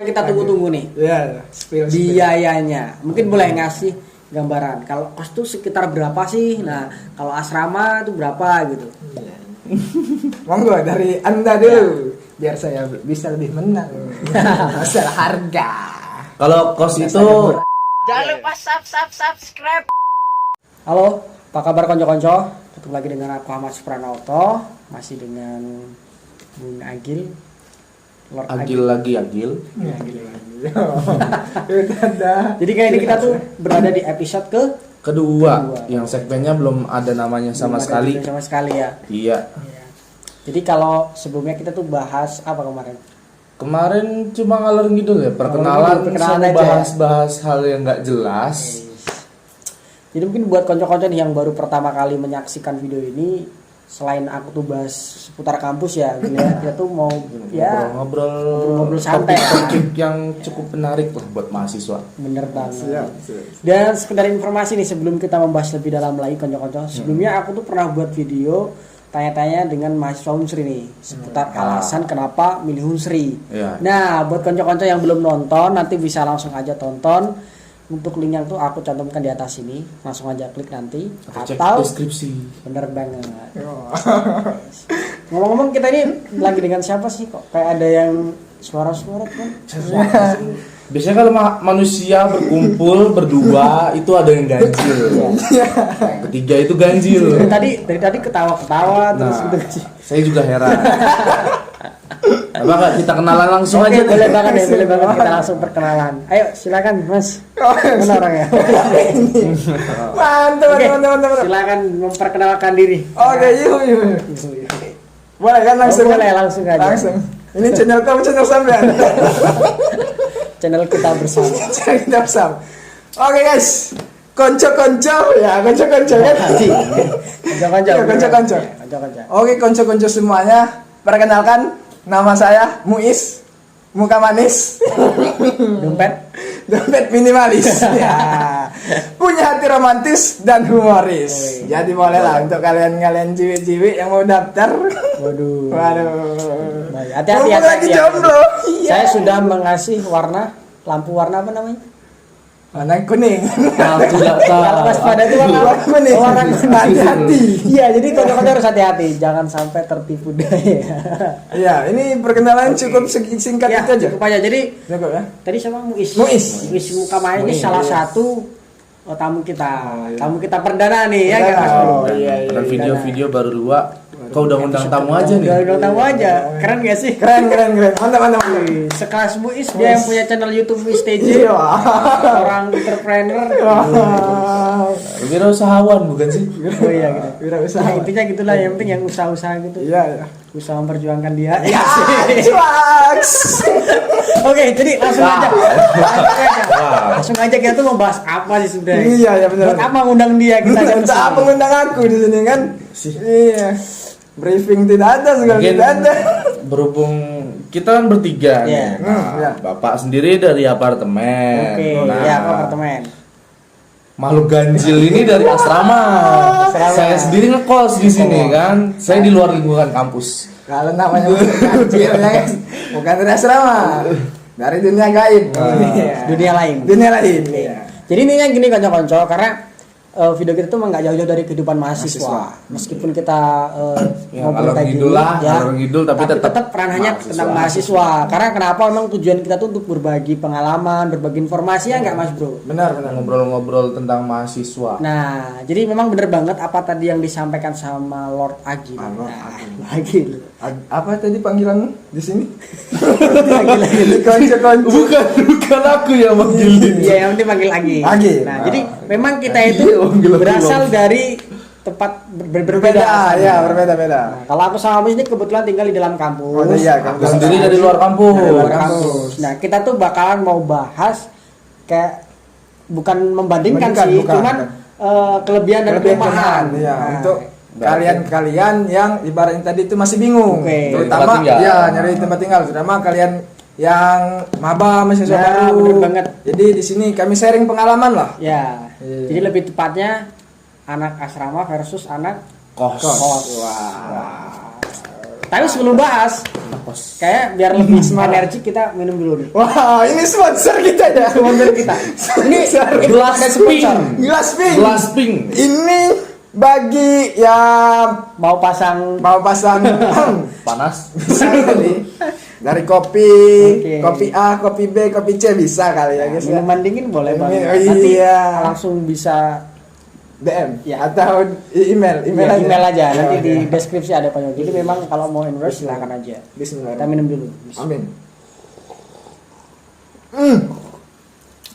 kita tunggu-tunggu nih. Iya, Biayanya. Mungkin boleh ngasih gambaran. Kalau kos tuh sekitar berapa sih? Nah, kalau asrama itu berapa gitu. Monggo dari Anda dulu. Biar saya bisa lebih menang. Masalah harga. Kalau kos itu Jangan lupa subscribe. Halo, apa kabar konco-konco? Ketemu lagi dengan aku Ahmad Supranoto, masih dengan Bung Agil. Lord Agil lagi Agil. Ya, Agil lagi. Jadi Jadi kayak ini kita tuh berada di episode Kedua, yang segmennya belum ada namanya sama sekali. Sama sekali ya. Iya. Jadi kalau sebelumnya kita tuh bahas apa kemarin? Kemarin cuma ngalor ngidul ya, perkenalan sama aja. bahas-bahas hal yang nggak jelas. Jadi mungkin buat konco-konco nih yang baru pertama kali menyaksikan video ini, selain aku tuh bahas seputar kampus ya, gitu ya, kita tuh mau ya ngobrol santai ya. topik yang cukup menarik lah buat mahasiswa. Bener banget. Siap. Dan sekedar informasi nih sebelum kita membahas lebih dalam lagi konco-konco, sebelumnya aku tuh pernah buat video tanya-tanya dengan mahasiswa Unsri nih seputar alasan kenapa milih Unsri. Iya. Nah, buat konco-konco yang belum nonton nanti bisa langsung aja tonton. Untuk linknya tuh aku cantumkan di atas ini, langsung aja klik nanti Cek atau deskripsi. bener banget. Ngomong-ngomong kita ini lagi dengan siapa sih kok kayak ada yang suara-suara kan? Biasanya kalau manusia berkumpul berdua itu ada yang ganjil. Yang ketiga itu ganjil. Dari tadi ketawa-ketawa terus Nah, gitu. saya juga heran. Apa nggak kita kenalan langsung Oke, aja nih? boleh banget ya, boleh banget kita langsung perkenalan. Ayo silakan Mas. Mana orangnya? Mantap, Oke, mantap. silakan memperkenalkan diri. Oke, yuk. Boleh kan langsung? Boleh langsung aja. Langsung. Ini channel kamu, channel sampean. Channel kita bersama. Channel kita bersama. Oke guys, konco-konco ya, konco-konco kan. Konco-konco. Ya, konco-konco. Konco-konco. Oke, konco-konco semuanya, perkenalkan nama saya Muiz, muka manis, dompet minimalis, ya. Punya hati romantis dan humoris. Jadi boleh lah untuk kalian ciwi-ciwi yang mau daftar. Waduh. Baik, hati-hati Mumpung lagi jomblo. Iya. Saya sudah mengasih lampu warna apa namanya? Warna kuning. Tidak tahu. Waspada itu warna kuning. Warna kuning. Hati-hati. Iya, jadi konco-konco harus hati-hati, jangan sampai tertipu daya. Iya, ini perkenalan cukup singkat Ya, itu aja. cukup aja. Jadi Cukup ya. tadi sama Muiz muka main ini Muiz, salah iya. satu tamu kita. Tamu kita perdana nih ya kan Mas Bro. Oh, iya. Dan video-video baru dua. Kau udah undang tamu aja nih. Udah tamu aja. Keren gak sih? Keren. Mantap. Sekelas Muiz dia yang punya channel YouTube Muiz TJ. Iya. Orang entrepreneur. Wirausahawan bukan sih? Oh iya gitu. Wirausaha. Nah, intinya gitulah, yang penting yang usaha-usaha gitu. Iya. Usaha memperjuangkan dia. Ya, cuaks. Oke, jadi langsung aja. Langsung aja kita tuh mau bahas apa sih sebenarnya? Iya, benar. Buat apa ngundang dia kita aja Untuk apa ngundang aku di sini kan? Iya. Briefing tidak ada, segala Mungkin tidak ada. berhubung kita kan bertiga Iya. nih. Nah, Iya. Bapak sendiri dari apartemen. Oke, Nah, ya apartemen. makhluk ganjil ini dari asrama. Saya sendiri ngekos di sini kan. Saya di luar lingkungan kampus. Kalau namanya kecil ya guys, bukan dari asrama, dari dunia gaib. Iya. Dunia lain. Dunia lain. Iya. Jadi ini yang gini konco-konco, karena video kita tuh emang nggak jauh-jauh dari kehidupan mahasiswa. Meskipun kita Ya, ngobrol ngalor kayak ngidul gini, lah, ya, ngalor ngidul, tapi tetap perannya mahasiswa. tentang mahasiswa. Karena kenapa memang tujuan kita tuh untuk berbagi pengalaman, berbagi informasi ya nggak Mas Bro? Benar. Ngobrol-ngobrol tentang mahasiswa. Nah, jadi memang bener banget apa tadi yang disampaikan sama Lord Agil. Lord Agil. Apa tadi panggilanmu di sini? Agil. Konco-konco. Bukan aku yang manggil ini. Iya, yang penting panggil Agil. Agil. Nah, jadi memang kita Agil, itu panggil aku berasal Lord. dari tempat berbeda. Ya, berbeda. Nah, kalau aku sama Mas ini kebetulan tinggal di dalam kampus. Oh iya, Aku sendiri dari luar kampus. Dari luar kampus. Nah, kita tuh bakalan mau bahas kayak bukan membandingkan sih, bukan. cuman kelebihan dan kelemahan. Iya, Nah, untuk kalian yang ibaratnya tadi itu masih bingung, Oke. terutama Tempat tinggal. ya nyari tempat tinggal, terutama kalian yang maba mahasiswa Nah, baru. bener banget. Jadi di sini kami sharing pengalaman lah. Ya. Iya. Jadi lebih tepatnya anak asrama versus anak Kos. kos. Wah. Tapi sebelum bahas, ngekos. Kayak biar lebih energi kita minum dulu nih. Wah, ini sponsor kita ya. Sponsor kita. Ini Gelas pink. Gelas pink. Gelas pink. Ini bagi yang Mau pasang mau pasang Panas. bisa kali. Dari kopi, Oke. kopi A, kopi B, kopi C bisa kali ya guys ya. minuman dingin boleh Ini- banget. oh Nanti iya. langsung bisa DM Ya. atau email email, email aja. Ya, Nanti oke. di deskripsi ada konyol. Jadi memang kalau mau endorse silakan aja. Kita Bismillahirrahmanirrahim. minum dulu. Amin.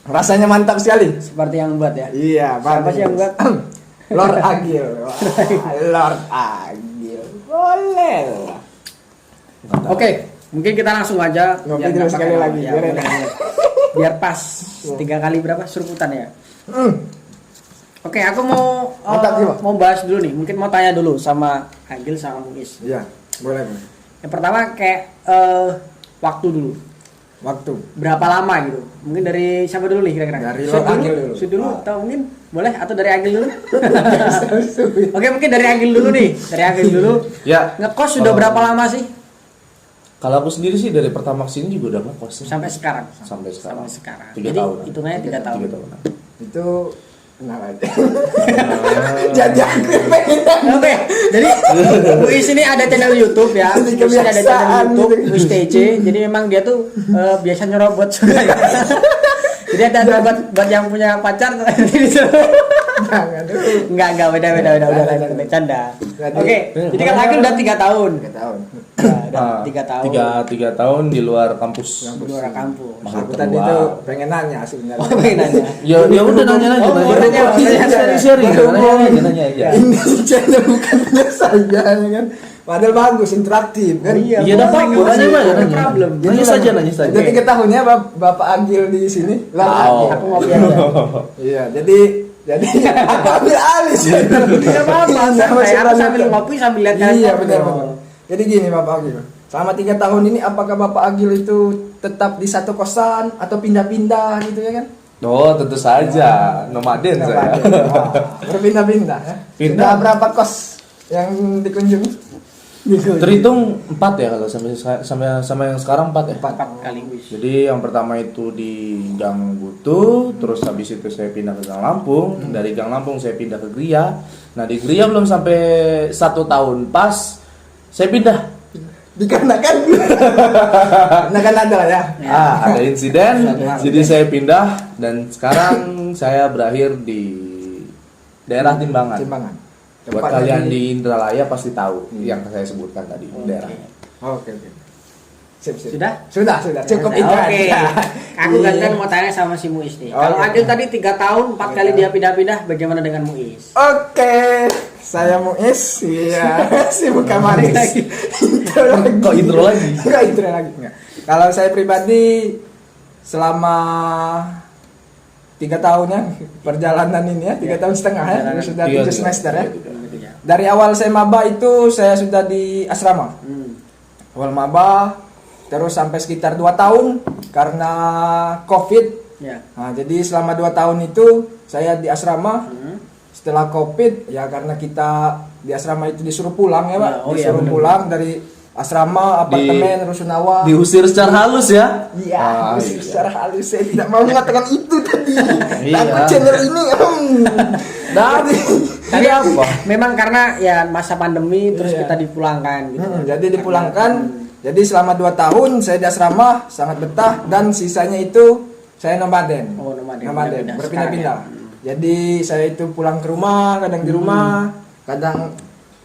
Rasanya mantap sekali. Seperti yang buat ya. Iya, Siapa sih yang buat? Lord Agil. Wah, Lord Agil. Boleh lah. Oke, mungkin kita langsung aja. Ngopi biar dulu nggak sekali pakai lagi, lama. Ya, biar boleh, enak. boleh. Biar pas 3 kali berapa suruputan ya. Oke, aku mau Mantap, Jiwa. mau bahas dulu nih. Mungkin mau tanya dulu sama Agil sama Muiz. Iya, boleh. boleh. Yang pertama kayak waktu dulu. Waktu. Berapa lama gitu? Mungkin dari siapa dulu nih kira-kira? Dari Sud Lord Agil dulu. Sud dulu Ah. atau mungkin boleh atau dari Agil dulu? Oke, mungkin dari Agil dulu nih. Dari Agil dulu. Ya. Ngekos sudah Kalau- berapa lama sih? Kalau aku sendiri sih dari pertama kesini juga udah ngekos. Sampai sekarang. Sampai sekarang. Sampai sekarang. 3 Jadi tahun. hitungannya 3 tahun. 3 tahun. Itu kenal aja. Jadi aku pengen Oke, jadi Muiz ini ada channel YouTube ya. Jadi Muiz ini ada channel kebiasaan YouTube gitu. Muiz TJ. Jadi memang dia tuh biasa nyerobot. Jadi ada buat yang punya pacar jangan dulu. enggak beda udah lain canda. Jadi- Oke, jadi kan Agil udah 3 tahun. 3 tahun. Nah, udah 3 tahun. 3 tahun di luar kampus. Di luar kampus. Aku Mahal tadi tua. tuh pengen nanya sebenarnya. Oh, pengen nanya. Ya udah nanya aja. Oh, mau nanya, mau nanya. Sharing. Nanya aja. Ini channel bukan punya saya ya kan. Padahal bagus, interaktif kan. Iya, Iya, boleh, dapat. nggak Nanya apa-apa, aja, nggak nanya. problem. Nanya saja, nanya saja. Jadi ketahuinya Bapak Agil di sini. Lah, Tahu. Aku ngopi aja. iya, jadi aku ambil alih sih. Tidak apa-apa, santai. Aku sambil ngopi sambil lihat kalian Iya, ngobrol. benar. Jadi gini Bapak Agil. Selama 3 tahun ini apakah Bapak Agil itu tetap di satu kosan atau pindah-pindah gitu ya kan? Oh, tentu saja. Nomaden saya. Wah, berpindah-pindah ya. Pindah. Sudah berapa kos yang dikunjungi? Terhitung 4 ya kalau sama yang sekarang 4 ya. 4 kali wis. Jadi yang pertama itu di Gang Butuh, terus habis itu saya pindah ke Gang Lampung, dari Gang Lampung saya pindah ke Gria. Nah di Gria belum sampai 1 tahun pas saya pindah. Dikarenakan kan ada lah ya. Ada insiden, jadi saya pindah dan sekarang saya berakhir di daerah Timbangan. Timbangan. Buat Tempatnya kalian di Indralaya pasti tahu yang saya sebutkan tadi daerah. Oke. Sip. Sudah? Sudah. Cukup Oke. itu aja. Aku Iya. gantian mau tanya sama si Muiz nih. Oh, Kalau iya. Agil tadi 3 tahun, 4 kali dia pindah-pindah, bagaimana dengan Muiz? Oke, saya Muiz. Iya, si bukan manis. Kok intro lagi? Enggak intro lagi. Enggak. Kalau saya pribadi selama 3 tahun ya perjalanan ini ya, 3 tahun setengah ya, Perjalanan. sudah 7 Iya, iya. semester ya. Iya. Dari awal saya maba itu saya sudah di asrama. Awal maba, terus sampai sekitar 2 tahun karena COVID. Ya. Nah, jadi selama 2 tahun itu saya di asrama. Setelah COVID ya karena kita di asrama itu disuruh pulang ya, Pak. Ya, oh iya, Disuruh bener. pulang dari asrama, apartemen, Rusunawa. Diusir secara halus ya? Iya, Ah, terus iya. secara halus saya tidak mau mengatakan itu tadi. Iya. Tapi channel ini dari Tapi apa? Memang karena ya masa pandemi terus Iya. kita dipulangkan gitu. Jadi dipulangkan. Jadi selama 2 tahun saya di asrama sangat betah dan sisanya itu saya nomaden. Oh, nomaden. Berpindah-pindah. Jadi saya itu pulang ke rumah, kadang di rumah, kadang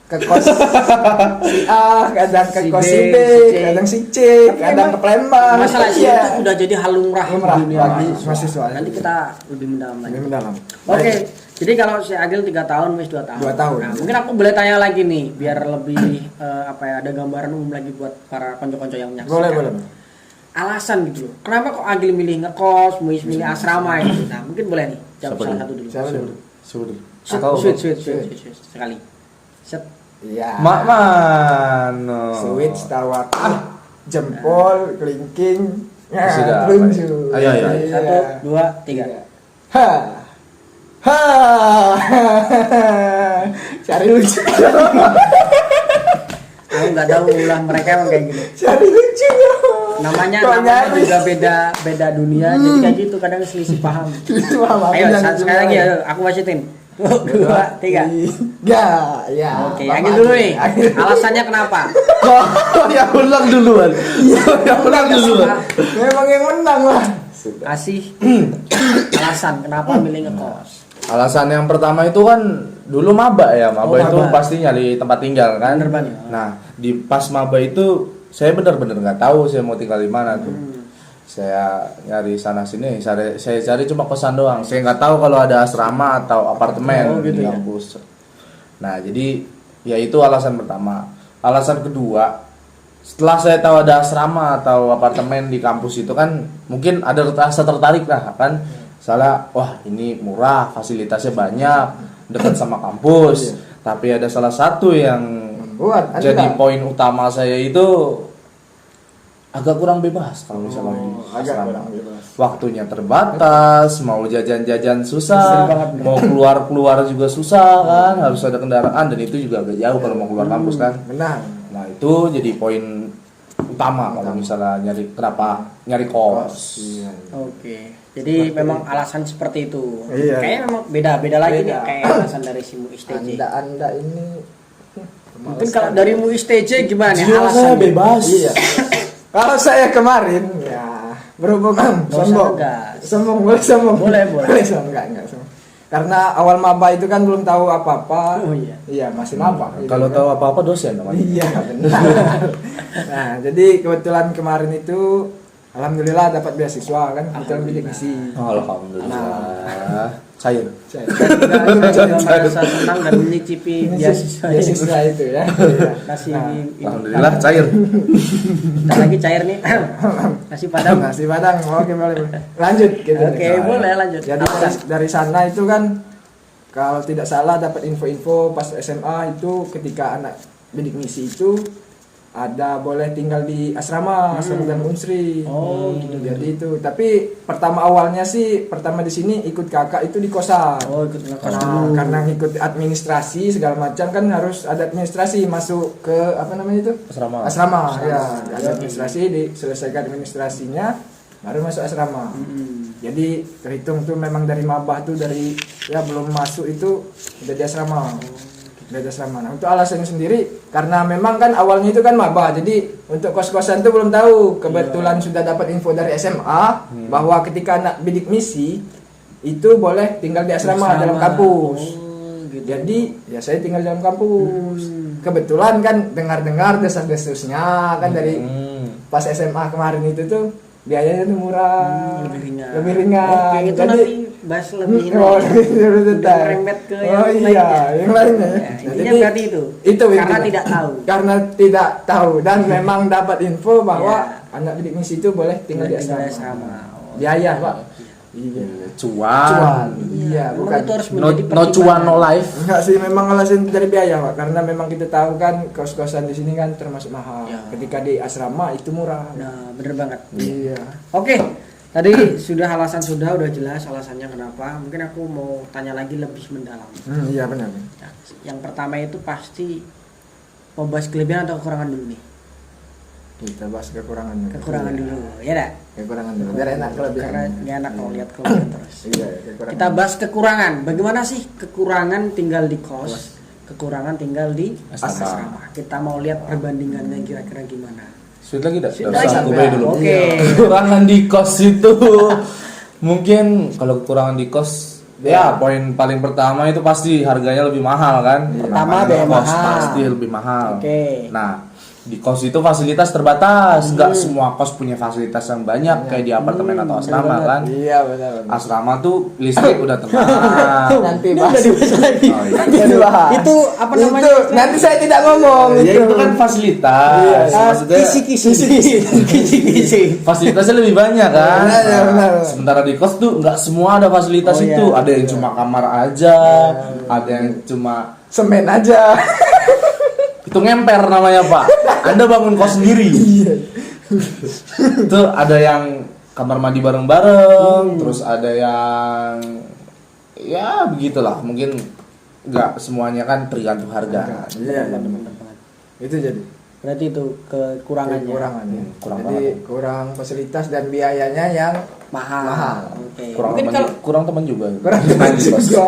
ke kos si A, kadang ke Si kos B, si B, si C. kadang si C, Tapi kadang emang ke Palembang. Masalah sih Iya. itu udah jadi hal lumrah di Lumrah, dunia bagi mahasiswa. mahasiswa. Nanti kita lebih mendalam lagi. Lebih mendalam. Oke, jadi kalau si Agil 3 tahun, Muiz 2 tahun. 2 tahun. Nah, mungkin aku boleh tanya lagi nih, biar lebih apa ya, ada gambaran umum lagi buat para konco-konco yang menyaksikan. Boleh. Alasan gitu loh. Kenapa kok Agil milih ngekos, Muiz milih asrama gitu. Nah, mungkin boleh nih jawab Siapa salah dulu? satu dulu. Siapa dulu? Sudah. Sweet sekali. Set. Iya. Mak mano. Switch tawar jempol kelingking Sudah. telunjuk. Ayo. Iya. 1, 2, 3. Ha. Cari lucu. Aku nggak tahu ulah mereka emang kayak gitu. Cari lucunya. Namanya Kok nyari? juga beda dunia, jadi kayak gitu kadang selisih paham. Itu apa? Ayo sekali lagi ya, aku wasitin. 2, 3. Ya. Oke, Agil dulu nih. Alasannya kenapa? Kok yang ulang duluan? Yang ulang duluan. Memang yang menang lah. Kasih alasan kenapa milih ngekos. Alasan yang pertama itu kan dulu maba ya, maba Oh, itu maba. pasti nyari tempat tinggal kan. Bener banget. Nah, di pas maba itu saya benar-benar nggak tahu saya mau tinggal di mana tuh. Saya nyari sana sini, saya cari cuma kosan doang. Saya nggak tahu kalau ada asrama atau apartemen Oh, gitu di ya. kampus. Nah, jadi ya itu alasan pertama. Alasan kedua, setelah saya tahu ada asrama atau apartemen di kampus itu kan mungkin ada rasa tertarik lah kan. Salah, wah ini murah, fasilitasnya banyak, dekat sama kampus. Tapi ada salah satu yang Buat jadi poin utama saya itu agak kurang bebas kalau misalnya di agak asrama. kurang bebas. Waktunya terbatas, mau jajan-jajan susah, Sering banget. mau keluar-keluar juga susah kan, harus ada kendaraan dan itu juga agak jauh kalau mau keluar kampus kan. Benar. Nah itu jadi poin utama kalau misalnya nyari kos. Iya. Oke. Jadi memang alasan seperti itu. Iya. Kayaknya memang beda-beda lagi nih Beda. kayak alasan dari si Muis TJ. Anda ini Mungkin kalau dari Muis TJ gimana nih Jiwa saya alasannya? bebas. Iya. Kalau saya kemarin ya berhubung Nggak usah sombong. ngegas. Sombong boleh sombong. Boleh. sombong enggak sombong. Karena awal maba itu kan belum tahu apa-apa. Oh, iya. Iya, masih maba. gitu Kalau kan. tahu apa-apa dosen namanya. Iya, benar. Nah, jadi kebetulan kemarin itu alhamdulillah dapat beasiswa kan, kebetulan bidik misi. Alhamdulillah. Cair. Saya Juga merasa senang dan menyicipi beasiswa ini. beasiswa itu ya. Iya. Nasi Nah, ini. Alhamdulillah cair. Bentar lagi cair nih. Nasi padang. Nasi padang, oke boleh. Lanjut gitu. Oke, boleh lanjut. Jadi dari sana itu kan kalau tidak salah dapat info-info pas SMA itu ketika anak bidik misi itu ada boleh tinggal di asrama dan unsri. Oh, gitu. Jadi itu. Tapi pertama awalnya sih pertama di sini ikut kakak itu di kosan. Oh, ikut ngekos Nah, dulu. karena ngikut administrasi segala macam kan harus ada administrasi masuk ke apa namanya itu? Asrama. Ya, ada administrasi diselesaikan administrasinya baru masuk asrama. Jadi terhitung tuh memang dari mabah tuh dari ya belum masuk itu udah di asrama. Udah di asrama. Nah, untuk alasannya sendiri karena memang kan awalnya itu kan mabah. Jadi untuk kos-kosan tuh belum tahu. Kebetulan sudah dapat info dari SMA bahwa ketika anak bidik misi itu boleh tinggal di asrama dalam kampus. Oh, gitu. Jadi ya saya tinggal dalam kampus. Kebetulan kan dengar-dengar desas-desusnya kan dari pas SMA kemarin itu tuh biayanya tuh murah, lebih ringan. Oke, itu Jadi, nanti bahas lebih ini. oh, lebih detail. Merembet ke Oh yang iya, lainnya. yang lainnya. Ya, Nah, intinya jadi, berarti itu. Itu Karena intinya. tidak tahu. Karena tidak tahu dan memang dapat info bahwa Ya. anak bidik misi itu boleh tinggal di Tinggal di asrama. asrama. Oh, Biaya, Pak. Iya. Cuan. Iya, Memang bukan. itu harus No, menjadi no cuan no life. Enggak sih, memang alasan dari biaya, Pak. Karena memang kita tahu kan kos-kosan di sini kan termasuk mahal. Ya. Ketika di asrama itu murah. Nah, bener banget. Iya. Oke, tadi sudah udah jelas alasannya kenapa. Mungkin aku mau tanya lagi lebih mendalam. Iya benar. Nah, yang pertama itu pasti mau bahas kelebihan atau kekurangan dulu nih? Kita bahas kekurangan. Kekurangan dulu, ya dah. Kekurangan dulu. Biar enak kelebihan. Karena nggak enak kalau lihat kelebihan terus. Iya, kekurangan. Kita bahas kekurangan. Bagaimana sih kekurangan tinggal di kos, kekurangan tinggal di asrama. Kita mau lihat perbandingannya kira-kira gimana. Sudah lagi dah. Sudah lagi. Aku bayar dulu. Oke. Kekurangan di kos itu mungkin kalau kekurangan di kos ya poin paling pertama itu pasti harganya lebih mahal kan. Pertama, Namanya biaya kos mahal. pasti lebih mahal. Oke. Nah, di kos itu fasilitas terbatas, nggak semua kos punya fasilitas yang banyak kayak di apartemen atau asrama kan. Iya benar. Asrama tuh listrik udah tenang. Nanti bahas. lagi. Oh, iya. Nanti dibahas. Itu apa namanya? Itu nanti saya tidak ngomong Ya itu kan fasilitas. Iya, Maksudnya Kisi. fasilitasnya lebih banyak kan. Benar, ya, benar. Sementara di kos tuh nggak semua ada fasilitas Oh, itu. iya. Ada yang cuma kamar aja, ada yang cuma semen aja. itu ngemper namanya Pak. Anda bangun kos sendiri. Itu ada yang kamar mandi bareng-bareng, terus ada yang ya begitulah. Mungkin nggak semuanya kan tergantung harga. Iya, benar. Itu jadi. Berarti itu kekurangannya. Kekurangannya. kurang Jadi kurang fasilitas dan biayanya yang Mahal. Oke. kurang Mungkin teman, kalau kurang teman juga. kurang teman juga.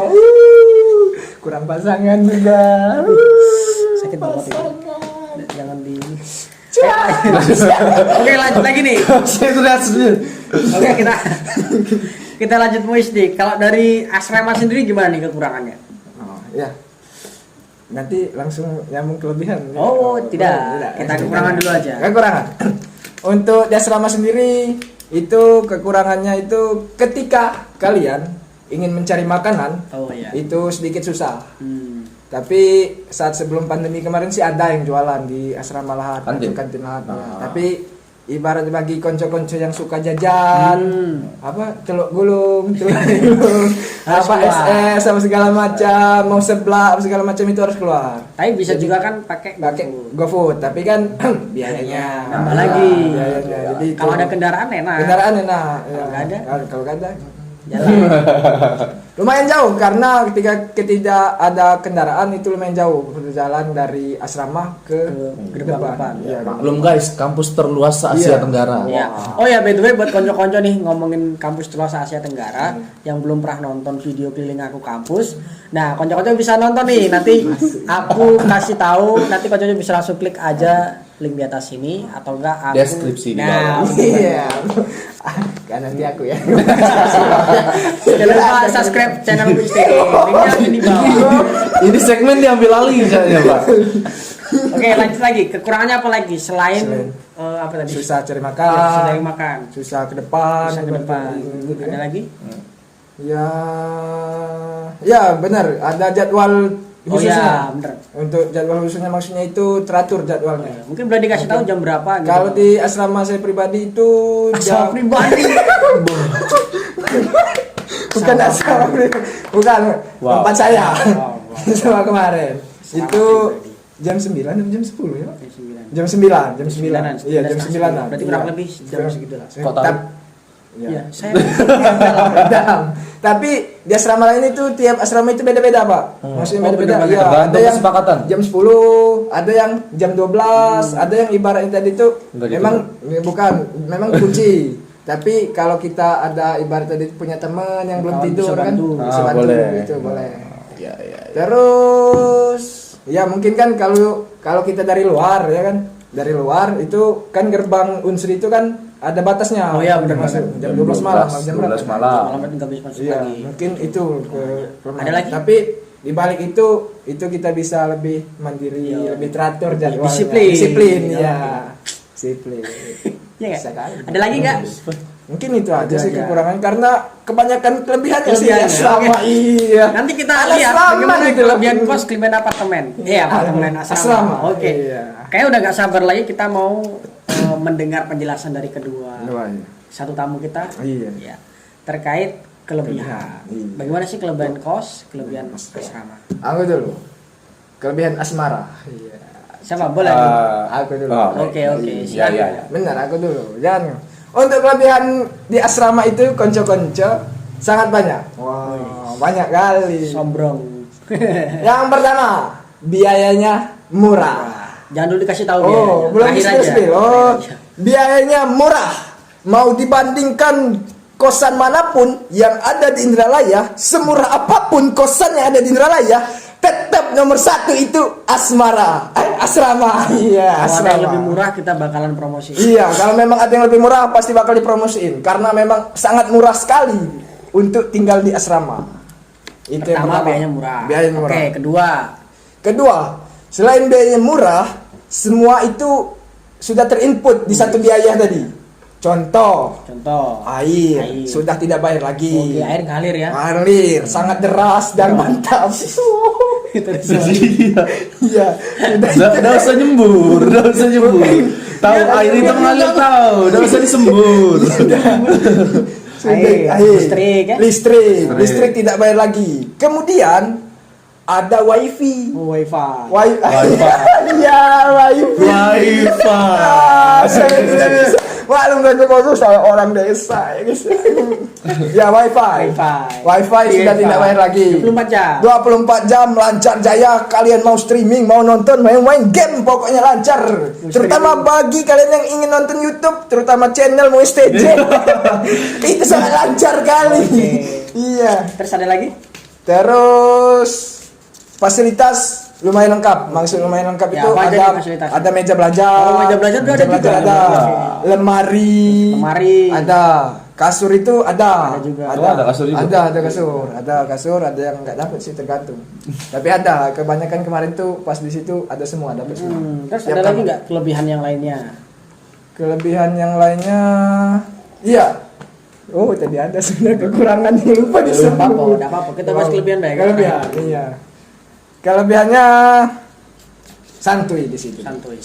Kurang pasangan juga. sakit banget itu. Jangan di. Oke, lanjut lagi nih. Oke, kita lanjut Muisdi. Kalau dari asrama sendiri gimana nih kekurangannya? Oh, ya. Nanti langsung nyambung kelebihan. Tidak. Kita kekurangan dulu aja. Kekurangan. Untuk di asrama sendiri itu kekurangannya itu ketika kalian ingin mencari makanan Oh iya. itu sedikit susah. Hmm. Tapi saat sebelum pandemi kemarin sih ada yang jualan di asrama lahat atau Kantin? kantin lahat. Ya. Ah. Tapi ibarat bagi konco-konco yang suka jajan, apa teluk gulung, Harus apa keluar. SS sama segala macam, mau seblak apa segala macam itu harus keluar. Tapi bisa juga kan pakai GoFood, tapi kan biayanya nambah lagi. Biayanya. Jadi Kalau itu. ada kendaraan enak. Kendaraan enak. Kalau nggak ada? Kalau nggak ada. Jalan. Lumayan jauh karena ketika tidak ada kendaraan itu lumayan jauh perjalanan dari asrama ke depan. Iya, Maklum guys, kampus terluas se Asia Iya. Tenggara. Ya. Oh ya, by the way buat konco-konco nih ngomongin kampus terluas Asia Tenggara yang belum pernah nonton video keliling aku kampus. Nah, konco-konco bisa nonton nih. Nanti aku kasih tahu, nanti konco-konco bisa langsung klik aja link di atas sini atau enggak aku Deskripsi di Nah, bawah. Iya. Kan nanti aku ya. jangan lupa subscribe channel Muisdi. Linknya ada di bawah. Ini segmen diambil alih misalnya, Pak. Oke, lanjut lagi. Kekurangannya apa lagi selain apa tadi? Susah cari Ya, makan. susah cari makan. Susah ke depan. Susah ke depan. Gitu Ada kan. lagi? Ya benar. Ada jadwal Oh khususnya. ya, bener. Untuk jadwal khususnya maksudnya itu teratur jadwalnya. Mungkin boleh dikasih tahu jam berapa gitu. Kalau di asrama saya pribadi itu asal pribadi. bukan asrama pribadi, bukan Wow. tempat saya. Wow. Sama kemarin. Asrama Itu pribadi. jam 9 atau jam 10 ya? Jam 9. Jam 9, jam 9. Iya, jam 9. Berarti kurang lebih jam segitu lah. Kok tahu? Iya, saya Dalam. Tapi di asrama lain itu tiap asrama itu beda-beda, Pak. Maksudnya Oh, beda-beda. beda-beda. Iya, ada Tergantung yang kesepakatan. jam 10, ada yang jam 12, ada yang ibaratnya tadi itu Enggak gitu, memang bukan, memang kunci. Tapi kalau kita ada ibarat tadi punya teman yang belum Kawan tidur bisa kan, bantu. bisa Ah, bantu boleh. itu boleh. Iya, iya. Terus ya mungkin kan kalau kita dari luar ya kan, dari luar itu kan gerbang Unsri itu kan ada batasnya. Oh iya, benar, masuk jam 12 malam, jam berapa? 12 malam. malam itu nggak bisa masuk Iya, lagi. mungkin itu Ada lagi? Tapi di balik itu kita bisa lebih mandiri, Iya. lebih teratur jadwalnya. Disiplin. Disiplin, Iya. ya. Disiplin. Iya nggak? Bisa kali. Ada lagi nggak? Mungkin itu aja Itu sih aja. kekurangan karena kebanyakan kelebihannya sih Kelebihannya, selama oke. iya. Nanti kita Ada lihat selama bagaimana gitu. kelebihan kos, kelebihan apartemen. Iya, apartemen asrama. Asrama, Oke. iya. Kayaknya udah gak sabar lagi kita mau mendengar penjelasan dari kedua satu tamu kita. Iya. Ya, terkait kelebihan. Iya. Bagaimana sih kelebihan kos, kelebihan asrama? Aku dulu. Kelebihan asmara. Iya. Siapa? Boleh. Aku dulu. Oke, oke. Iya, Silakan. iya, iya. Benar, aku dulu. Jangan. Untuk kelebihan di asrama itu konco-konco sangat banyak. Wow, banyak kali. Sombrong. Yang pertama, biayanya murah. Jangan dulu dikasih tahu Oh, biayanya. belum Terakhir aja. spill. Oh, Terakhir aja. biayanya murah. Mau dibandingkan kosan manapun yang ada di Indralaya, semurah apapun kosan yang ada di Indralaya, tetap nomor satu itu asrama. Iya, Kalau ada asrama. yang lebih murah kita bakalan promosi. Iya, kalau memang ada yang lebih murah pasti bakal dipromosiin karena memang sangat murah sekali untuk tinggal di asrama. Itu yang Pertama pertama. biayanya murah. Biayanya murah. Oke, kedua. Kedua, selain biayanya murah, semua itu sudah terinput di satu biaya tadi. Contoh, air, sudah tidak bayar lagi. Oke, air ngalir ya. Ngalir, sangat deras dan mantap. Iya, Udah usah nyembur, udah usah nyembur. Tahu air itu mengalir tahu, udah usah disembur. Air, listrik ya. Listrik tidak bayar lagi. Kemudian ada wifi. Wifi. Iya, wifi. Wifi. Saya tidak bisa Maklum kan kau saya orang desa ya guys. Ya wifi. Wifi sudah tidak bayar lagi. 24 jam. 24 jam lancar jaya. Kalian mau streaming, mau nonton, mau main game pokoknya lancar. Terutama bagi kalian yang ingin nonton YouTube, terutama channel mau STJ. Itu sangat lancar kali. Iya. Terus ada lagi? Terus fasilitas lumayan lengkap. Maksud lumayan lengkap Ya, itu apa aja ada nih fasilitasnya? ada meja belajar. Oh, meja belajar udah ada juga. ada. Oke. Lemari. Ada. Kasur itu ada. Ada juga. Oh, ada kasur juga? Ada kasur. Ada kasur, ada yang enggak dapat sih tergantung. Tapi ada. Kebanyakan kemarin tuh pas di situ ada semua dapat semua. Terus Tiap ada lagi kamar. nggak kelebihan yang lainnya? Kelebihan yang lainnya iya. Oh, tadi ada sebenarnya kekurangan yang lupa disebut. Enggak apa-apa. Kita bahas kelebihan baik. Kelebihan, iya. Kelebihannya santuy di situ. Santuy.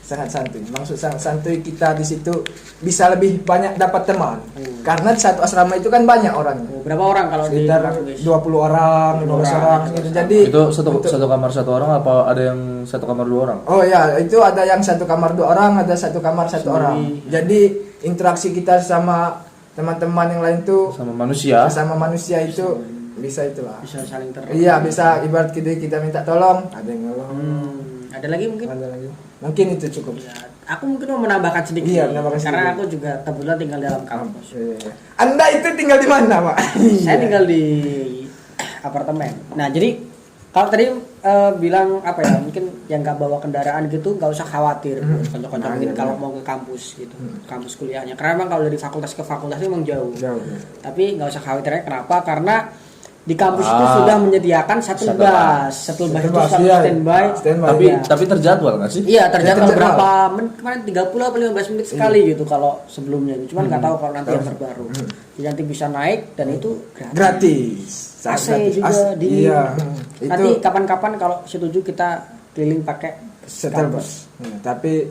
Sangat santuy. Maksud sangat santuy kita di situ bisa lebih banyak dapat teman. Karena di satu asrama itu kan banyak orangnya. Berapa orang kalau di Sekitar 20 orang, 15 orang gitu. Jadi Itu satu kamar satu orang apa ada yang satu kamar dua orang? oh ya, itu ada yang satu kamar 2 orang, ada satu kamar 1 orang. Jadi interaksi kita sama teman-teman yang lain tuh Sama manusia. sama manusia itu bisa itulah. bisa saling Iya, bisa ibarat kita minta tolong, ada yang nolong. Ada lagi mungkin? Ada lagi. Mungkin itu cukup. Ya, aku mungkin mau menambahkan sedikit. Iya, nih, menambahkan karena sedikit. aku juga kebetulan tinggal dalam kampus. Iya. Anda itu tinggal di mana, Pak? Saya tinggal di apartemen. Nah, jadi kalau tadi bilang apa ya, mungkin yang nggak bawa kendaraan gitu nggak usah khawatir. Konco-konco Nah, mungkin iya, kalau iya. mau ke kampus gitu, kampus kuliahnya. Karena memang kalau dari fakultas ke fakultas itu memang jauh. Jauh. Tapi nggak usah khawatirnya kenapa? Karena di kampus itu sudah menyediakan shuttle Shuttle bus. Shuttle bus itu selalu iya. standby. Tapi Iya. tapi terjadwal nggak sih? Iya, terjadwal Terjadwal. berapa menit kemarin 30 atau 15 menit sekali gitu kalau sebelumnya. Cuman nggak tahu kalau nanti yang terbaru. Jadi nanti bisa naik dan itu gratis. Gratis. AC Gratis. juga di. Iya. Nanti Itu kapan-kapan kalau setuju kita keliling pakai shuttle kampus. bus. Tapi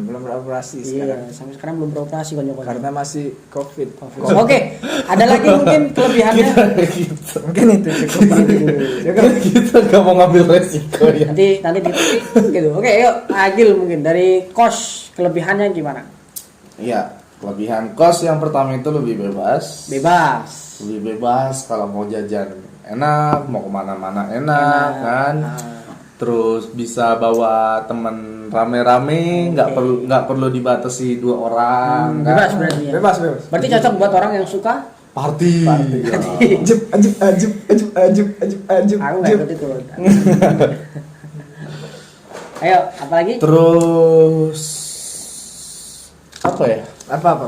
belum beroperasi sekarang. Iya, sampai sekarang belum beroperasi konco-konco. Karena masih Covid. Oke, ada lagi mungkin kelebihannya. Mungkin itu cukup. Kita nggak mau ngambil resiko ya. Nanti gitu. Oke, yuk Agil mungkin dari kos kelebihannya gimana? Iya, kelebihan kos yang pertama itu lebih bebas. Bebas. Lebih bebas kalau mau jajan enak, mau kemana-mana enak kan. Terus bisa bawa temen rame-rame, nggak perlu dibatasi 2 orang. kan? Bebas berarti ya. Bebas. Berarti cocok buat orang yang suka. Party. Ya. Ajib. Aku nggak ikut itu. Ayo, apalagi? Terus apa ya? Apa?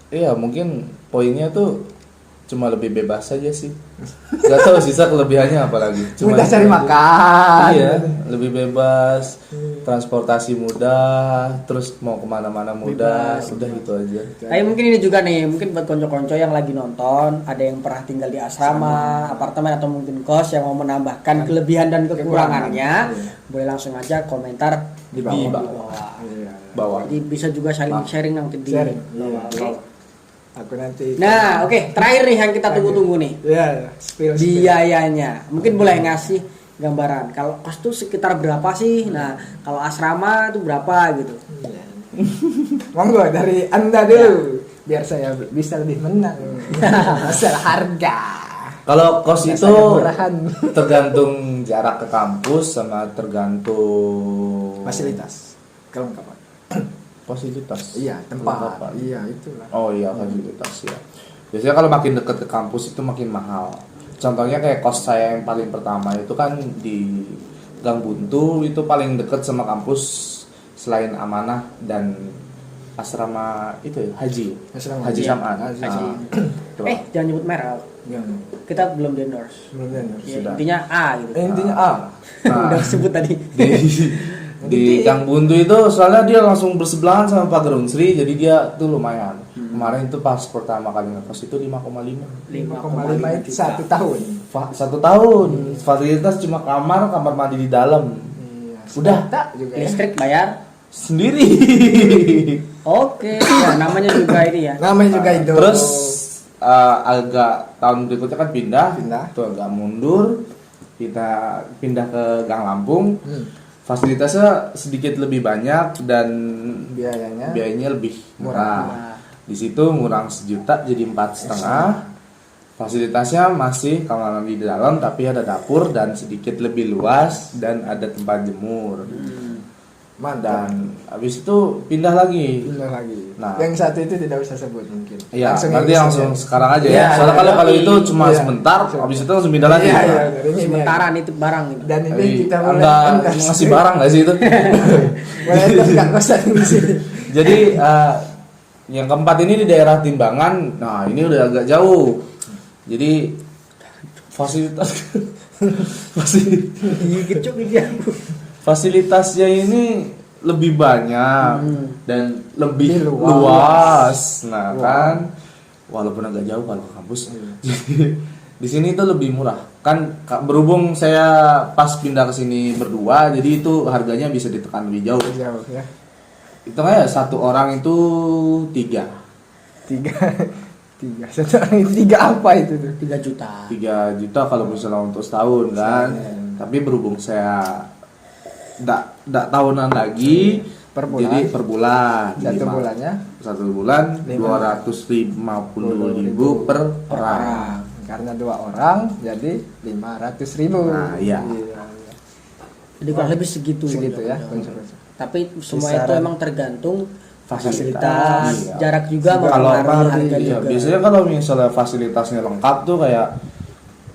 Iya, mungkin poinnya tuh cuma lebih bebas saja sih. Gak tahu sisa kelebihannya apa lagi. Mudah itu cari aja. makan. Iya, lebih bebas, transportasi mudah, terus mau kemana-mana mudah, udah gitu aja. Tapi mungkin ini juga nih, mungkin buat konco-konco yang lagi nonton, ada yang pernah tinggal di asrama, apartemen atau mungkin kos yang mau menambahkan kelebihan dan kekurangannya, boleh langsung aja komentar Di bawah. Bawah. Jadi bisa juga saling sharing nanti di Sharing. bawah. Iya. Oke. Aku nanti. Nah, oke, terakhir nih yang kita tunggu-tunggu nih. Iya, spill. Biayanya. Mungkin boleh ngasih gambaran. Kalau kos tuh sekitar berapa sih? Nah, kalau asrama itu berapa gitu. Monggo dari Anda dulu biar saya bisa lebih menang. Masalah harga. Kalau kos itu Saya murahan. tergantung jarak ke kampus sama tergantung Fasilitas. Kelengkapan. fasilitas. Iya, tempat. Kelengkapan. Iya, itulah. Oh iya, fasilitas ya. Biasanya kalau makin dekat ke kampus itu makin mahal. Contohnya kayak kos saya yang paling pertama itu kan di Gang Buntu, itu paling dekat sama kampus selain Amanah dan asrama itu ya, Haji. Asrama Haji Haji. Sam'an. Haji. Itu. Jangan nyebut merek. Jangan. Kita belum di endorse. Belum dengar. Ya, Sudah. intinya A gitu. Intinya A. Nah, Udah sebut tadi. di Gang Buntu itu soalnya dia langsung bersebelahan sama Pagar Unsri, jadi dia tuh lumayan. Kemarin itu pas pertama kali ngekos itu 5,5. 5,5 itu 1 tahun. 1 tahun. Fasilitas cuma kamar mandi di dalam. Iya. Udah. Tak juga ya. Listrik bayar. Sendiri. Oke, ya, namanya juga ini ya. Namanya juga itu. Terus agak tahun berikutnya kan pindah. Pindah. Tuh agak mundur. Kita pindah ke Gang Lampung. fasilitasnya sedikit lebih banyak dan biayanya lebih murah. Di situ ngurang 1 juta jadi 4,5. Fasilitasnya masih kamar mandi di dalam tapi ada dapur dan sedikit lebih luas dan ada tempat jemur. mantap. Dan habis itu pindah lagi. Nah, Yang satu itu tidak usah sebut mungkin. iya, Langsung nanti ini langsung saja. sekarang aja Iya, ya. Soalnya iya, kalau iya. itu cuma Iya. sebentar, habis itu langsung pindah lagi. Iya, Nah, iya, ini Sementara itu barang gitu. Dan ini tapi kita mulai Anda endas. ngasih barang nggak sih itu? Mulai endas nggak kosan di sini. Jadi yang keempat ini di daerah Timbangan. Nah, ini udah agak jauh. Jadi fasilitas fasilitasnya ini lebih banyak dan lebih Lebih luas. Nah, kan walaupun agak jauh kalau ke kampus. Jadi di sini itu lebih murah. Kan berhubung saya pas pindah ke sini berdua, jadi itu harganya bisa ditekan lebih jauh. Jauh ya. Itu kayak satu orang itu 3 Satu orang itu 3 apa itu tuh? 3 juta. 3 juta kalau misalnya untuk setahun kan. Tapi berhubung saya enggak tahunan lagi, Per bulan. jadi per bulan. Satu Lima- bulannya satu bulan 500.000 250.000 per orang. karena 2 orang jadi 500.000. Nah, iya. Jadi kurang lebih segitu. Segitu ya. Tapi semua Kisaran. itu emang tergantung Fasilitas, fasilitas, iya. jarak juga Kalau mempengaruhi harga iya, juga. biasanya kalau misalnya fasilitasnya lengkap tuh kayak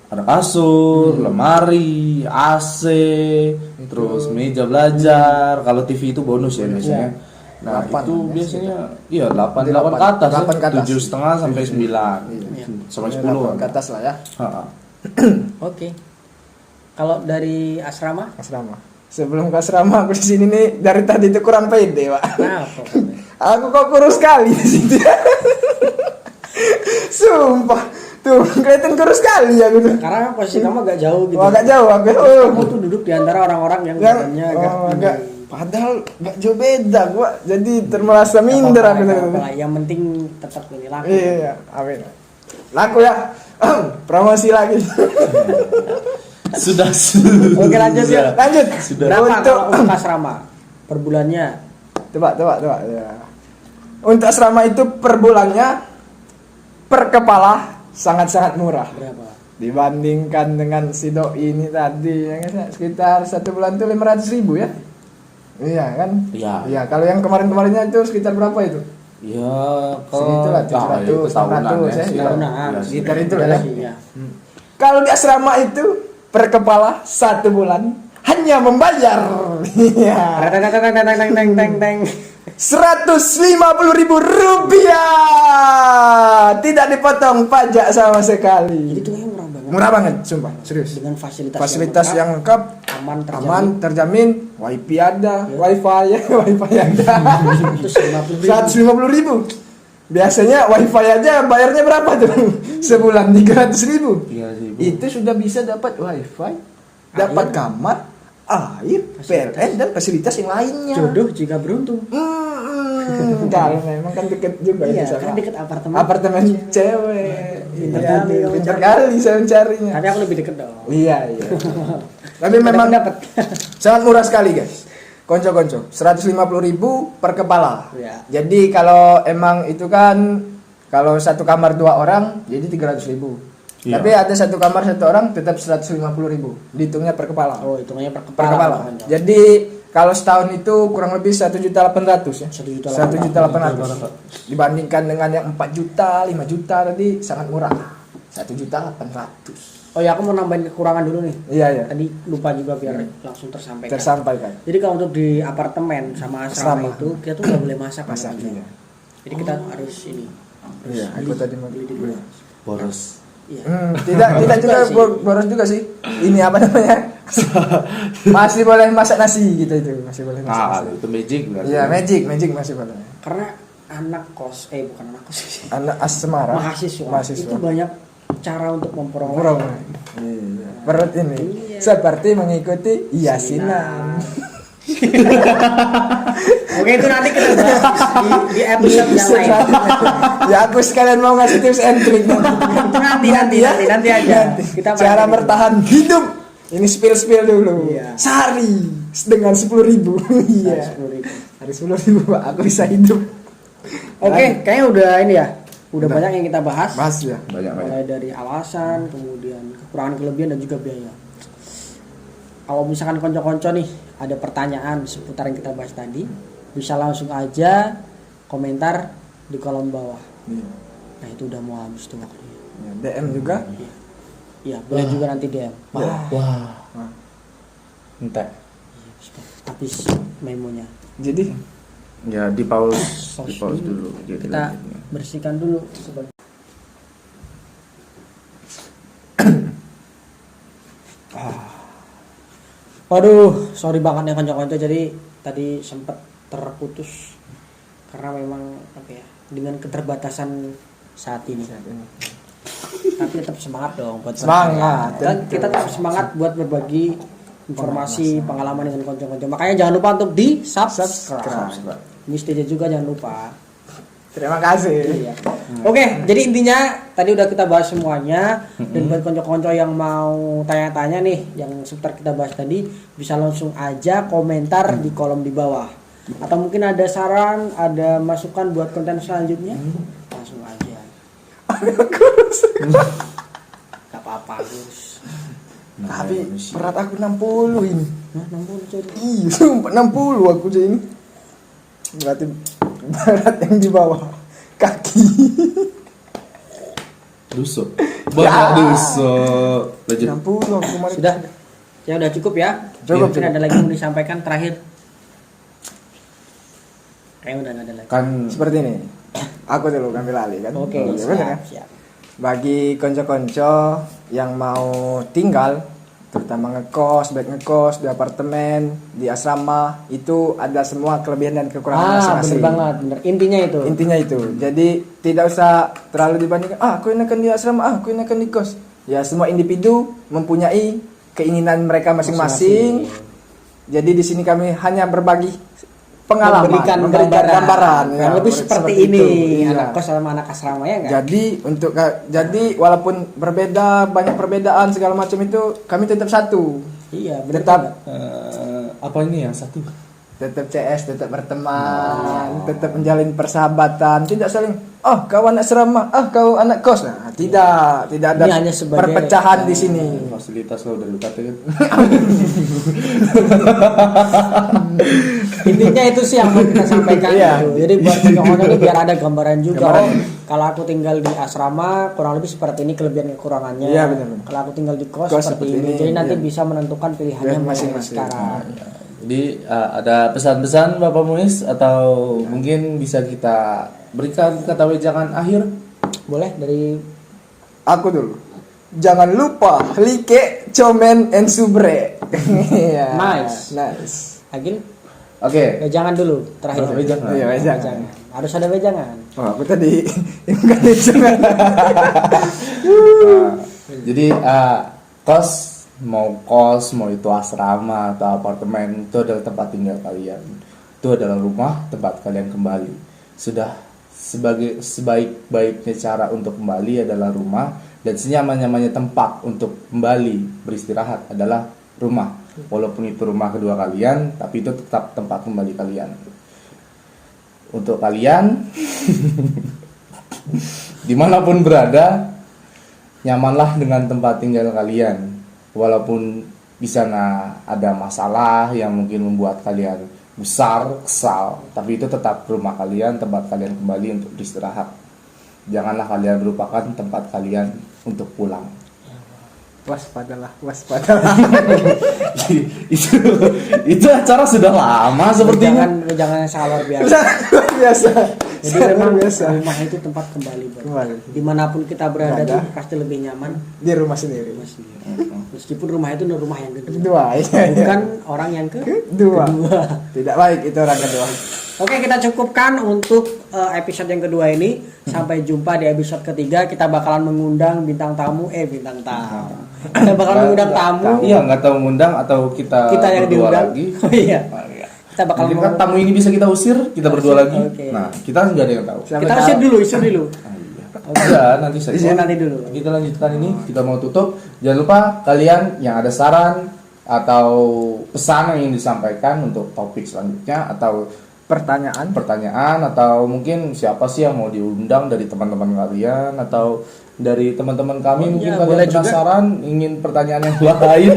ada kasur, lemari, AC, terus meja belajar. Kalau TV itu bonus ya biasanya. Nah, 8 itu ya, biasanya iya 8 Di 8 ke atas, 8 ke atas. 7,5 sampai 9. Sampai 10. Ke atas lah ya. Heeh. Oke. Kalau dari asrama? Asrama. Sebelum ke asrama aku di sini nih dari tadi itu kurang pede, Pak. Kenapa? Aku kok kurus sekali di situ. Sumpah. Tuh, kelihatan kurus sekali ya gitu. Karena posisi kamu agak jauh gitu. Oh, agak jauh aku. Oh. Kamu tuh duduk di antara orang-orang yang Yang badannya agak agak padahal enggak jauh beda gua. Jadi termerasa minder aku. Yang penting tetap ini laku. Iya, amin. Laku ya. Promosi lagi. Sudah. Oke, lanjut ya. Lanjut. Sudah. Berapa Untuk kalau untuk asrama? Per bulannya? Tebak. Ya. Untuk asrama itu per bulannya per kepala sangat-sangat murah Berapa? dibandingkan dengan si doi ini tadi ya kan, sekitar 1 bulan itu 500.000 ya. Iya kan? Iya. Kalau yang kemarinnya itu sekitar berapa itu? Ya, Segitulah, 700, 600 ya. Tahunan. Sekitar itu Iya lah ya. sih, ya. Kalau di asrama itu per kepala 1 bulan hanya membayar iya Teng. 150.000 rupiah, tidak dipotong pajak sama sekali. Itu kayaknya murah banget. Murah banget, sumpah, serius. Dengan fasilitas, Fasilitas yang lengkap, aman terjamin. aman, terjamin, wifi ada, wifi ya, wifi ada. 150.000. Biasanya wifi aja bayarnya berapa tuh? Sebulan 300.000. Iya sih, Bu. Itu sudah bisa dapat wifi, dapat kamar, air, PLN dan fasilitas yang lainnya. Jodoh jika beruntung. Kalau memang kan deket juga Iya, itu sama kan deket apartemen. apartemen cewek. Pinter Iya, kali, pinter kali saya mencarinya. Tapi aku lebih deket dong. Iya. Tapi memang dapat. sangat murah sekali guys. Konco-konco, 150.000 per kepala. Iya. Jadi kalau emang itu kan kalau satu kamar 2 orang jadi 300.000. Iya. Tapi ada satu kamar 1 orang tetap 150.000. Dihitungnya per kepala. Oh, hitungannya per Per kepala. kepala. Jadi kalau setahun itu kurang lebih 1.800.000 ya. 1.800.000. Dibandingkan dengan yang 4 juta, 5 juta tadi sangat murah. 1.800.000. Oh ya, aku mau nambahin kekurangan dulu nih. Iya. Tadi lupa juga biar langsung tersampaikan. Tersampaikan. Jadi kalau untuk di apartemen sama asrama Asrama. itu kita tuh nggak boleh masak. Masak, namanya. iya. Jadi kita harus ini. Iya, aku tadi mau beli di luar. Boros. Iya. tidak juga sih. boros juga sih. Ini apa namanya? Masih boleh masak nasi gitu itu, masih boleh masak Nah, nasi. itu magic berarti. Iya, magic masih boleh. Karena anak kos, bukan anak kos sih. Anak asmara. Mahasiswa. Itu banyak cara untuk memperoleh. Kurang. Iya. Perut ini Iya. seperti mengikuti yasinan. Oke, itu nanti kita bahas di episode yang lain. Ya aku sekalian mau ngasih tips and trick Nanti aja. Kita cara bertahan hidup Ini spill dulu. Iya. Sehari dengan 10.000. Iya. 10.000. Hari 10.000 Pak, aku bisa hidup. Oke, kayaknya udah ini ya. Udah banyak yang kita bahas. Bahas ya. Banyak. Mulai dari alasan, kemudian kekurangan kelebihan dan juga biaya. Kalau misalkan konco-konco nih ada pertanyaan seputar yang kita bahas tadi, bisa langsung aja komentar di kolom bawah. Iya. Nah itu udah mau habis tuh waktunya. Ya, DM juga. Iya, boleh juga nanti DM. Wah. Entah. Habis memonya. Jadi Ya di pause dulu. Jadi Kita lanjutnya. bersihkan dulu sebagai Waduh, sorry banget ya konco-konco. Jadi tadi sempat terputus karena memang apa ya, dengan keterbatasan saat ini. Tapi tetap semangat dong buat Semangat, Dan kita tetap semangat buat berbagi informasi, pengalaman dengan konco-konco. Makanya jangan lupa untuk di subscribe. Ini stage juga jangan lupa. terima kasih. Iya. Oke, jadi intinya tadi udah kita bahas semuanya. Dan buat konco-konco yang mau tanya-tanya nih, yang seputar kita bahas tadi, bisa langsung aja komentar di kolom di bawah. Atau mungkin ada saran, ada masukan buat konten selanjutnya, langsung aja. Gak apa-apa, Gus. Tapi berat aku 60 ini. Nah, 60 jadi. Iya, sumpah 60 aku jadi ini. Berarti berat yang di bawah kaki. Dusuk. Banyak dusuk. Lanjut. 60 aku kemarin. Sudah. Ya udah cukup ya. Cukup, Mungkin cukup. ada lagi yang mau disampaikan terakhir. Kayaknya udah nggak ada lagi. Kan Seperti ini. Aku dulu ngambil alih kan. Oke, Iya, bener kan? siap. Bagi konco-konco yang mau tinggal, terutama ngekos, baik ngekos di apartemen, di asrama, itu ada semua kelebihan dan kekurangan Bener masing-masing. banget, bener. Intinya itu. Intinya itu. Jadi tidak usah terlalu dibandingkan. Aku enakan di asrama, aku enakan di kos. Ya semua individu mempunyai keinginan mereka masing-masing. Jadi di sini kami hanya berbagi pengalaman, memberikan gambaran. ya, Lebih seperti itu. ini, Iya. anak kos sama anak asrama ya enggak? Jadi walaupun berbeda, banyak perbedaan segala macam itu, kami tetap satu. Iya, bener Tetap banget. apa ini yang satu? tetap CS, tetap berteman, tetap menjalin persahabatan, tidak saling kau anak asrama, kau anak kos. Nah, tidak ada Ini hanya sebagai- perpecahan di sini. Fasilitas lo dari UKT kan. Intinya itu sih yang mau kita sampaikan. Iya. gitu. Jadi buat konco-konco ini biar ada gambaran juga. Gambaran. Oh, kalau aku tinggal di asrama kurang lebih seperti ini kelebihan kekurangannya. Iya, benar-benar. Kalau aku tinggal di kos, Kos seperti seperti ini. ini, Jadi nanti iya. bisa menentukan pilihannya Pilihan mulai masing-masing. sekarang. Jadi ada pesan-pesan Bapak Muiz atau mungkin bisa kita berikan kata wejangan akhir? Boleh dari Aku dulu. Jangan lupa like, comment, and subre. Iya. Nice. Agil? Oke. Wejangan dulu terakhir. Wejangan. Iya, wejangan. Wejangan. Harus ada wejangan. Aku tadi bukan wejangan. Jadi mau kos, mau itu asrama atau apartemen, itu adalah tempat tinggal kalian. Itu adalah rumah tempat kalian kembali. Sudah sebaik-baiknya cara untuk kembali adalah rumah, dan senyaman-nyamannya tempat untuk kembali beristirahat adalah rumah. Walaupun itu rumah kedua kalian, tapi itu tetap tempat kembali kalian. Untuk kalian dimanapun berada, nyamanlah dengan tempat tinggal kalian. Walaupun di sana ada masalah yang mungkin membuat kalian besar, kesal, tapi itu tetap rumah kalian, tempat kalian kembali untuk beristirahat. Janganlah kalian merupakan tempat kalian untuk pulang. Waspadalah. itu acara sudah lama sepertinya. Wejangan yang sangat luar biasa. Luar biasa. Jadi Luar memang biasa. rumah itu tempat kembali. Bro. Kembali. Dimanapun kita berada Berada. tuh pasti lebih nyaman. Di rumah sendiri. Meskipun rumah itu rumah yang kedua. Kedua, iya. Bukan orang yang Kedua. Tidak baik itu orang kedua. Oke, kita cukupkan untuk episode yang kedua ini. Sampai jumpa di episode ketiga. Kita bakalan mengundang bintang tamu. Kita bakalan mengundang tamu. Iya, nggak tahu ngundang atau kita Yang berdua diundang. lagi. Oh iya. Kita bakal Mungkin kan tamu ini bisa kita usir, kita berdua lagi. Oke. Nah, kita nggak ada yang tahu. Siapa Kita tahu? usir dulu. Enggak, nanti saja. Iya, nanti dulu. Kita lanjutkan ini, kita mau tutup. Jangan lupa kalian yang ada saran atau pesan yang ingin disampaikan untuk topik selanjutnya atau pertanyaan atau mungkin siapa sih yang mau diundang dari teman-teman kalian atau dari teman-teman kami mungkin iya, kalian boleh juga. penasaran ingin pertanyaan yang lain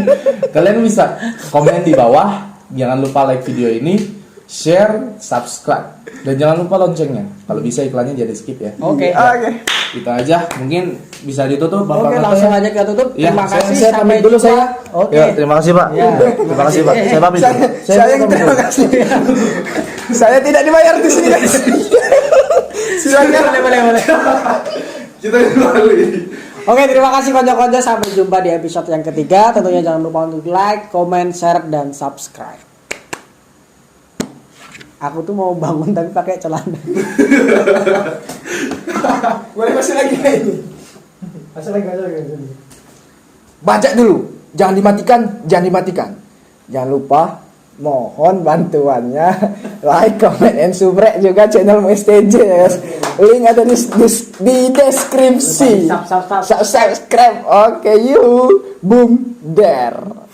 kalian bisa komen di bawah. Jangan lupa like video ini, share, subscribe, dan jangan lupa loncengnya. Kalau bisa iklannya jadi skip ya. Oke. Itu aja, mungkin bisa ditutup Bapak Oke, Gatot langsung ya. aja kita tutup. Ya, Terima kasih. saya sampai pamit dulu jumpa. saya. Oke. Ya, terima kasih Pak. Ya, Terima kasih Pak. Saya pamit. Saya yang pamit terima dulu. kasih. Saya tidak dibayar di sini guys. Silakan. Boleh. Kita kembali. Oke, terima kasih konco-konco. Sampai jumpa di episode yang ketiga. Tentunya jangan lupa untuk like, comment, share, dan subscribe. Aku tuh mau bangun tapi pakai celana. Boleh masih lagi ini. Masih lagi. Baca dulu. Jangan dimatikan. Jangan lupa mohon bantuannya like, comment, and subscribe juga channel MSTJ ya guys. Link ada di deskripsi. Sub. Subscribe. Oke, you boom there.